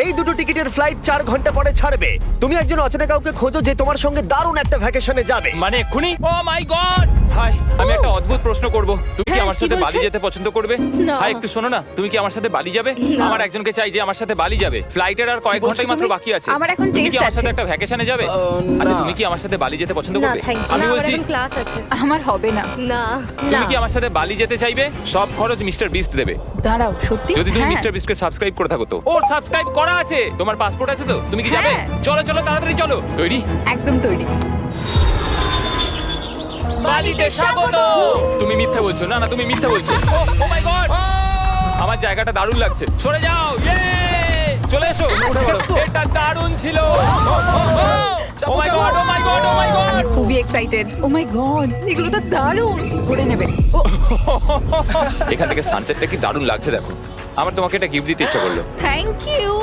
এই দুটো টিকিটের ফ্লাইট 4 ঘন্টা পরে ছাড়বে। তুমি একজন অচেনা কাউকে খোঁজো যে তোমার সঙ্গে দারুণ একটা ভ্যাকেশনে যাবে। মানে এক্ষুনি? ও মাই গড! হাই, আমি একটা অদ্ভুত প্রশ্ন করব। তুমি কি হ্যাঁ, আমার কি সাথে বালি বলছেন? যেতে পছন্দ করবে? না। হাই, একটু শোনো না, তুমি কি আমার সাথে বালি যাবে? না। আমার একজনকে চাই যে আমার সাথে বালি যাবে। ফ্লাইটের আর কয়েক বলছো ঘন্টাই মাত্র তুমি? বাকি আছে। আমার এখন তুমি কি test আমার সাথে আছে। একটা ভ্যাকেশনে যাবে? আচ্ছা, তুমি কি আমার সাথে বালি যেতে পছন্দ না করবে? থ্যাংক ইউ আমি বলছি, ক্লাস আছে আমার হবে না। না তুমি কি আমার সাথে বালি যেতে চাইবে? সব খরচ মিস্টার বিস্ট দেবে। দাঁড়াও, সত্যি? যদি তুমি হ্যাঁ। মিস্টার বিস্টকে সাবস্ক্রাইব করে থাকো তো। ওর সাবস্ক্রাইব করা আছে। তোমার পাসপোর্ট আছে তো? তুমি কি যাবে? হ্যাঁ। চলো চলো, তাড়াতাড়ি চলো। তৈরি? একদম তৈরি। বালিতে স্বাগত। তুমি মিথ্যা বলছো। না না, তুমি মিথ্যা বলছো। ও মাই গড, আমার জায়গাটা দারুণ লাগছে। সরে যাও। ইয়ে! চলে এসো, উঠে পড়ো। এটা দারুণ ছিল। ও মাই গড, ও মাই গড, ও মাই গড। আমি খুবই এক্সাইটেড। ও মাই গড, এগুলো তো দারুণ। করে নেবে। ও এখান থেকে সানসেটটা কি দারুণ লাগছে দেখো। আমার তোমাকে এটা গিফট দিতে ইচ্ছা করলো। Thank you.